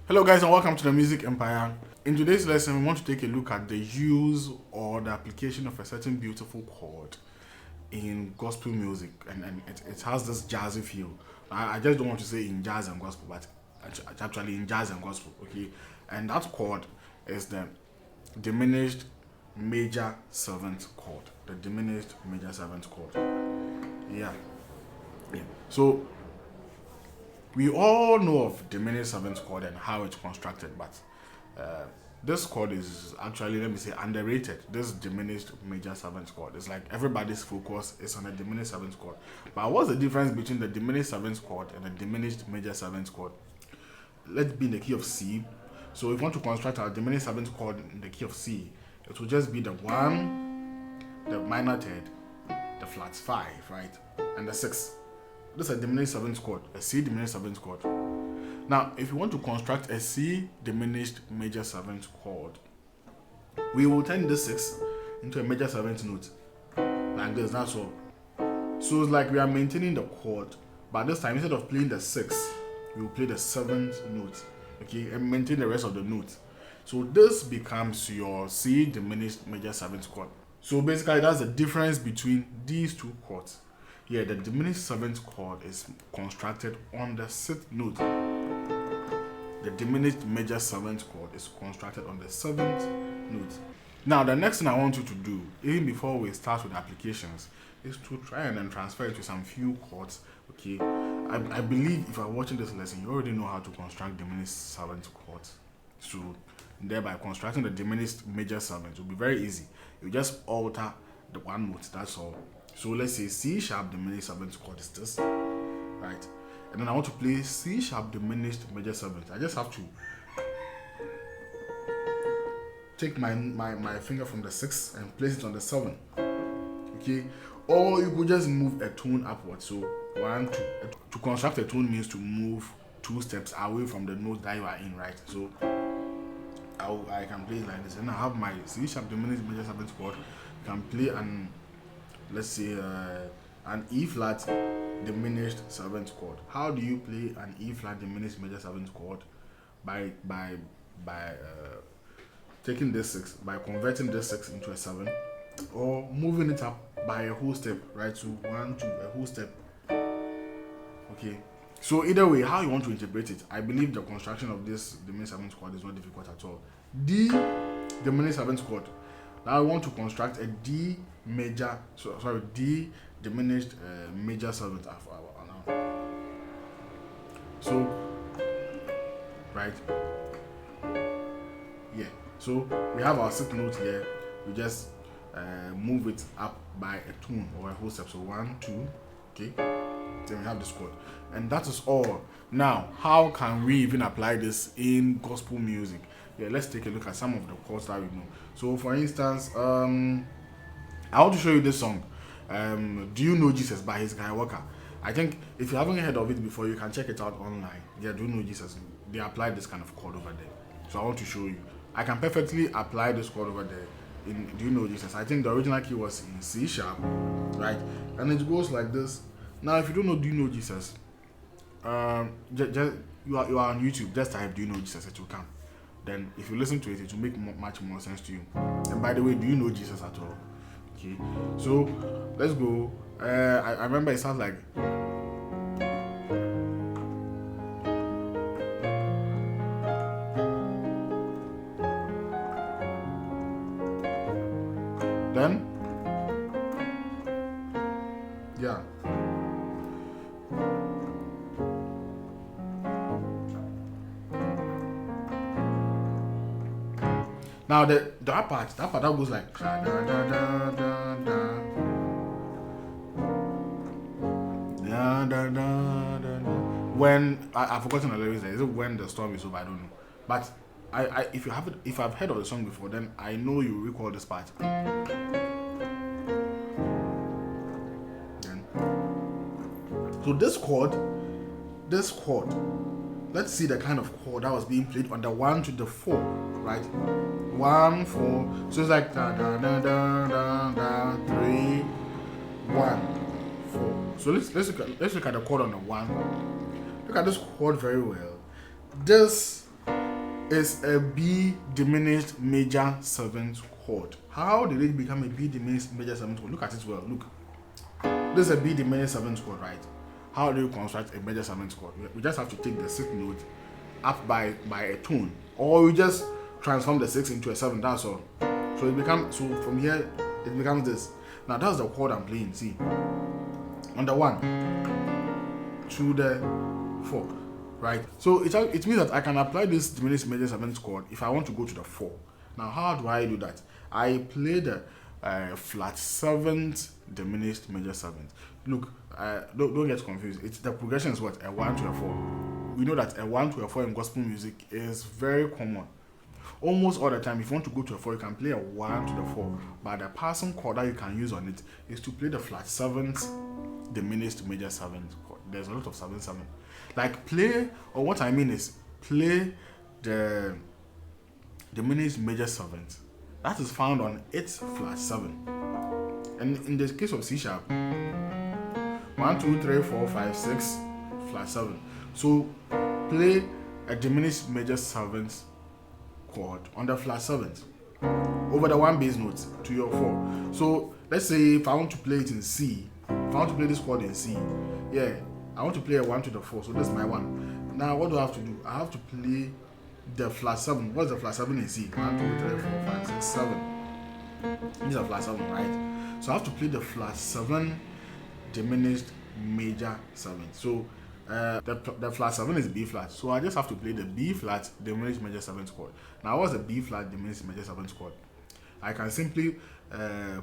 Hello guys and welcome to the Music Empire. In today's lesson, we want to take a look at the use or the application of a certain beautiful chord in gospel music, and it has this jazzy feel. I just don't want to say in jazz and gospel, but actually in jazz and gospel, okay? And that chord is the diminished major seventh chord. The diminished major seventh chord. Yeah. So we all know of diminished seventh chord and how it's constructed, but this chord is actually, let me say, underrated. This diminished major seventh chord. It's like everybody's focus is on the diminished seventh chord. But what's the difference between the diminished seventh chord and the diminished major seventh chord? Let's be in the key of C. So if we want to construct our diminished seventh chord in the key of C, it will just be the 1, the minor third, the flat 5, right? And the 6. This is a diminished seventh chord, a C diminished seventh chord. Now, if you want to construct a C diminished major seventh chord, we will turn this 6 into a major seventh note. Like this, that's all. So it's like we are maintaining the chord, but this time instead of playing the 6, we will play the 7th note, okay, and maintain the rest of the notes. So this becomes your C diminished major seventh chord. So basically, that's the difference between these two chords. Yeah, the diminished seventh chord is constructed on the 6th note. The diminished major seventh chord is constructed on the 7th note. Now, the next thing I want you to do, even before we start with applications, is to try and then transfer it to some few chords. Okay, I believe if you're watching this lesson, you already know how to construct diminished seventh chords. So thereby constructing the diminished major seventh will be very easy. You just alter the one note, that's all. So let's say C sharp diminished seventh chord is this, right? And then I want to play C sharp diminished major seventh. I just have to take my finger from the 6 and place it on the 7. Okay? Or you could just move a tone upwards. So 1, 2. To construct a tone means to move 2 steps away from the note that you are in, right? So I can play it like this. And I have my C sharp diminished major seventh chord. I can play an, let's say, an E flat diminished seventh chord. How do you play an E flat diminished major seventh chord? By taking this 6, by converting this 6 into a 7, or moving it up by a whole step, right? So 1, 2, a whole step. Okay. So either way, how you want to interpret it, I believe the construction of this diminished seventh chord is not difficult at all. D diminished seventh chord. Now I want to construct a D major, D diminished major seventh. So, right, yeah. So we have our 6th note here. We just move it up by a tone or a whole step. So 1, 2, okay. Then we have this chord, and that is all. Now, how can we even apply this in gospel music? Yeah, let's take a look at some of the chords that we know. So, for instance, I want to show you this song. Do You Know Jesus by his guy Walker. I think if you haven't heard of it before, you can check it out online. Yeah, Do You Know Jesus? They apply this kind of chord over there. So I want to show you. I can perfectly apply this chord over there in Do You Know Jesus? I think the original key was in C sharp, right? And it goes like this. Now, if you don't know Do You Know Jesus, you are on YouTube. Just type Do You Know Jesus, it will come. Then if you listen to it, it will make much more sense to you. And by the way, do you know Jesus at all? Okay, so let's go. I remember it sounds like then, yeah. Now that part that goes like da, da, da, da, da, da. Da, da, da, da, da. When I've forgotten the lyrics there. Is it When the Storm Is Over? I don't know. But if I've heard of the song before, then I know you recall this part. Then, so this chord, let's see the kind of chord that was being played on the 1 to the 4, right? 1, 4. So it's like da da da da da da 3, 1, 4. So let's look at the chord on the 1. Look at this chord very well. This is a B diminished major 7th chord. How did it become a B diminished major 7th chord? Look at it well. Look. This is a B diminished 7th chord, right? How do you construct a major 7th chord? We just have to take the 6th note up by a tone, or we just transform the 6 into a 7. That's all. So from here it becomes this. Now that's the chord I'm playing. See, on the 1 to the 4, right? So it means that I can apply this diminished major 7th chord if I want to go to the 4. Now how do I do that? I play the flat 7th diminished major 7th. Look, don't get confused. The progression is what? A 1 to a 4. We know that a 1 to a 4 in gospel music is very common. Almost all the time, if you want to go to a 4, you can play a 1 to the 4. But the passing chord that you can use on it is to play the flat 7th diminished major 7th chord. There's a lot of 7/7. Like play, or what I mean is play the diminished major 7th. That is found on its flat 7. And in the case of C sharp, 1, 2, 3, 4, 5, 6, flat 7. So play a diminished major 7th chord on the flat 7th over the 1 bass note to your 4. So let's say if I want to play it in C, if I want to play this chord in C, yeah, I want to play a 1 to the 4. So this is my 1. Now what do I have to do? I have to play the flat 7. What's the flat 7 in C? 1, 2, 3, 4, 5, 6, 7. These are flat 7, right? So I have to play the flat 7 diminished major 7. So the flat 7 is B flat. So I just have to play the B flat diminished major 7th chord. Now what's the B flat diminished major 7th chord? I can simply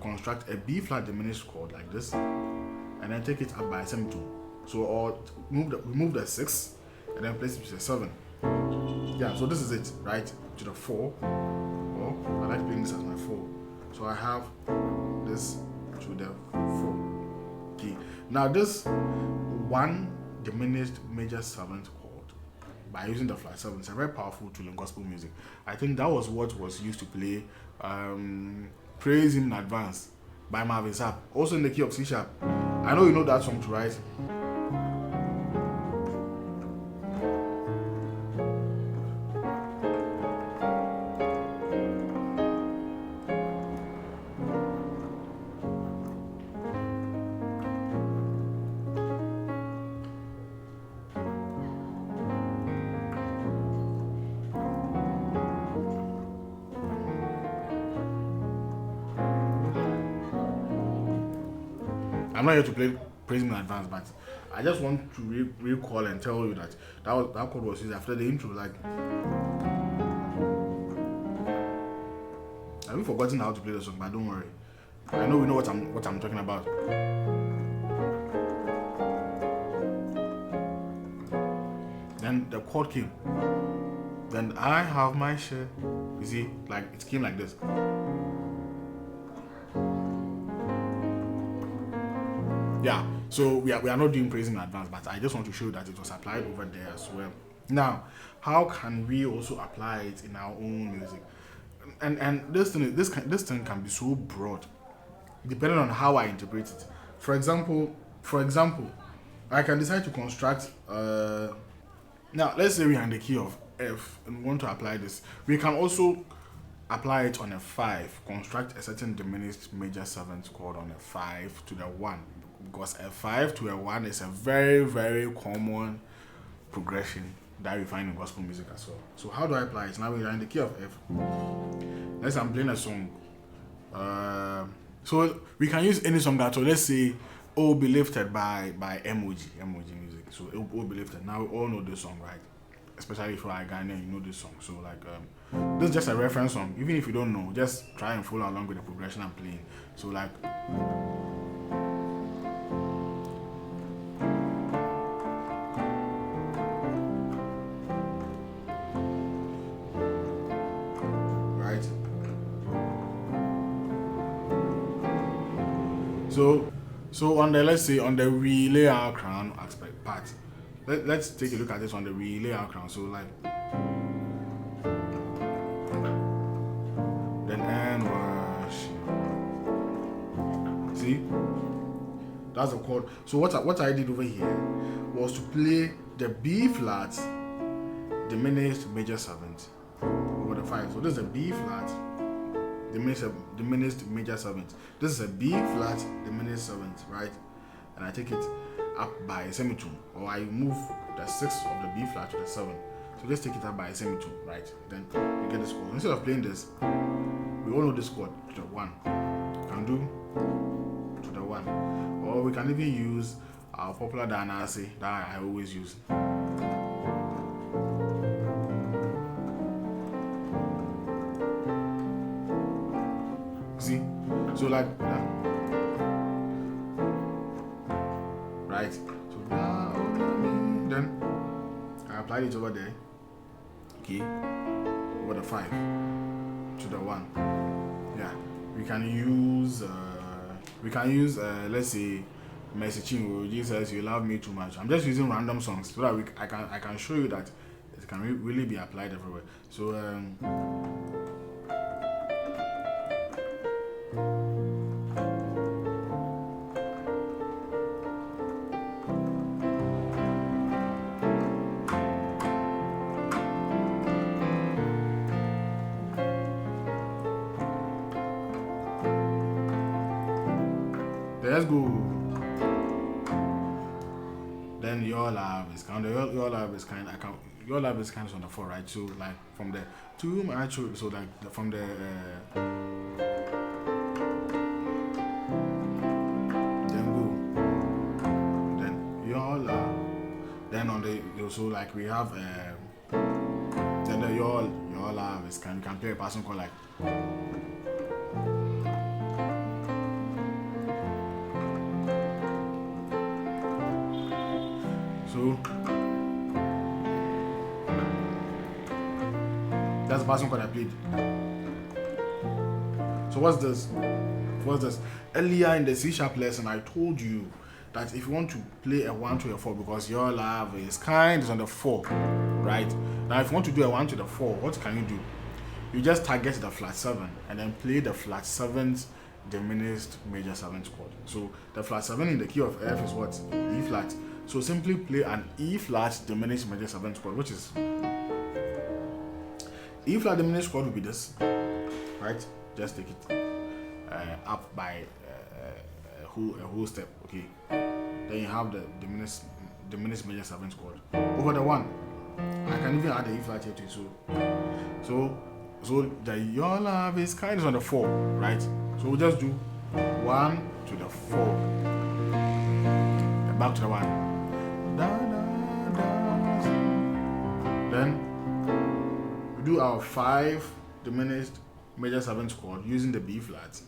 construct a B flat diminished chord like this, and then take it up by a semitone. So or remove the 6 and then place it to the 7. Yeah, so this is it, right? To the 4. Or I like playing this as my 4. So I have this to the 4. Okay. Now this 1 diminished major 7th chord by using the flat 7 is a very powerful tool in gospel music. I think that was what was used to play Praise Him in Advance by Marvin Sapp, also in the key of C sharp. I know you know that song too, right? I'm not here to play Praise in Advance, but I just want to recall and tell you that that chord was used after the intro. Like, I've forgotten how to play the song, but don't worry. I know we know what I'm talking about. Then the chord came. Then I have my share. You see, like it came like this. Yeah, so we are not doing praise in advance, but I just want to show that it was applied over there as well. Now, how can we also apply it in our own music? And this thing can be so broad, depending on how I interpret it. For example, I can decide to construct. Now, let's say we are in the key of F and we want to apply this. We can also apply it on a 5. Construct a certain diminished major 7th chord on a 5 to the 1. Because a 5 to a 1 is a very, very common progression that we find in gospel music as well. So how do I apply it? Now we are in the key of F. Let's say I'm playing a song. So we can use any song at all. Let's say "Oh Be Lifted" by emoji music. So "Oh Be Lifted." Now we all know this song, right? Especially if you are a Ghanaian, you know this song. So like this is just a reference song. Even if you don't know, just try and follow along with the progression I'm playing. So like. So on the, let's say on the relay our crown aspect part, let's take a look at this on the relay our crown. So like then and worship. See, that's the chord. So what I did over here was to play the B flat diminished major 7th the 5. So this is a B flat diminished major 7th. This is a B flat diminished 7th, right? And I take it up by a semitone, or I move the 6 of the B flat to the 7. So just take it up by a semitone, right? Then you get this chord. Instead of playing this, we all know this chord to the 1. You can do to the 1, or we can even use our popular Danasi that I always use. See, so like that, right? So now then I applied it over there, okay, over the 5 to the 1. Yeah, we can use let's say Mercy Chinwo, Jesus, you love me too much. I'm just using random songs so that I can show you that it can really be applied everywhere. So let's go. Then your love is kind. Your love is kind. Your love is kind of on the 4, right? So like from the to my actual. So like from the then go. Then your love. Then on the so like we have then the your love is kind. You can play a person called like. So that's the passing chord I played. So what's this? Earlier in the C sharp lesson, I told you that if you want to play a 1 to a 4, because your love is kind is on the 4, right? Now if you want to do a 1 to the 4, what can you do? You just target the flat 7 and then play the flat 7th diminished major 7th chord. So the flat 7 in the key of F is what? E flat. So simply play an E flat diminished major 7th chord, which is E flat diminished chord will be this, right? Just take it up by a whole step, okay? Then you have the diminished major 7th chord over the 1. I can even add the E flat here too. So the your love is kind is on the 4, right? So we'll just do 1 to the 4, then back to the 1. Then we do our 5 diminished major 7th chord using the B flat.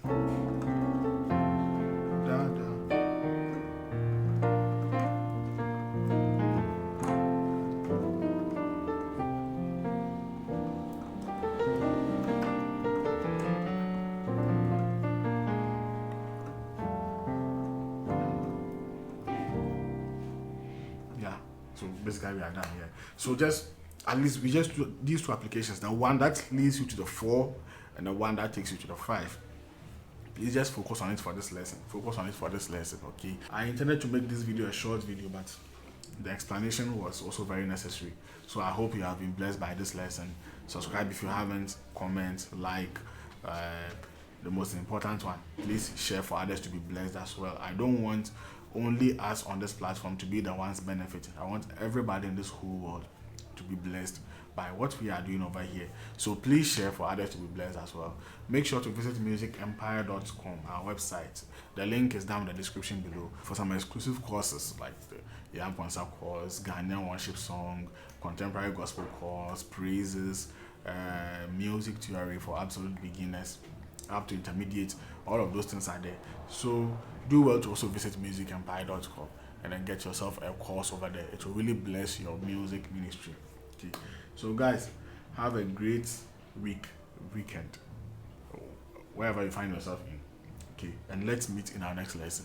So basically we are done here. So just at least we just do these 2 applications. The one that leads you to the 4 and the one that takes you to the 5. Please just focus on it for this lesson. Okay? I intended to make this video a short video, but the explanation was also very necessary. So I hope you have been blessed by this lesson. Subscribe if you haven't, comment, like, the most important one, please share for others to be blessed as well. I don't want only us on this platform to be the ones benefiting. I want everybody in this whole world to be blessed by what we are doing over here. So please share for others to be blessed as well. Make sure to visit musicempire.com, our website. The link is down in the description below for some exclusive courses like the Yam Concert course, Ghanaian worship song, contemporary gospel course, praises, music theory for absolute beginners up to intermediate. All of those things are there. So do well to also visit musicempire.com and then get yourself a course over there. It will really bless your music ministry. Okay. So guys, have a great weekend, wherever you find yourself in. Okay, and let's meet in our next lesson.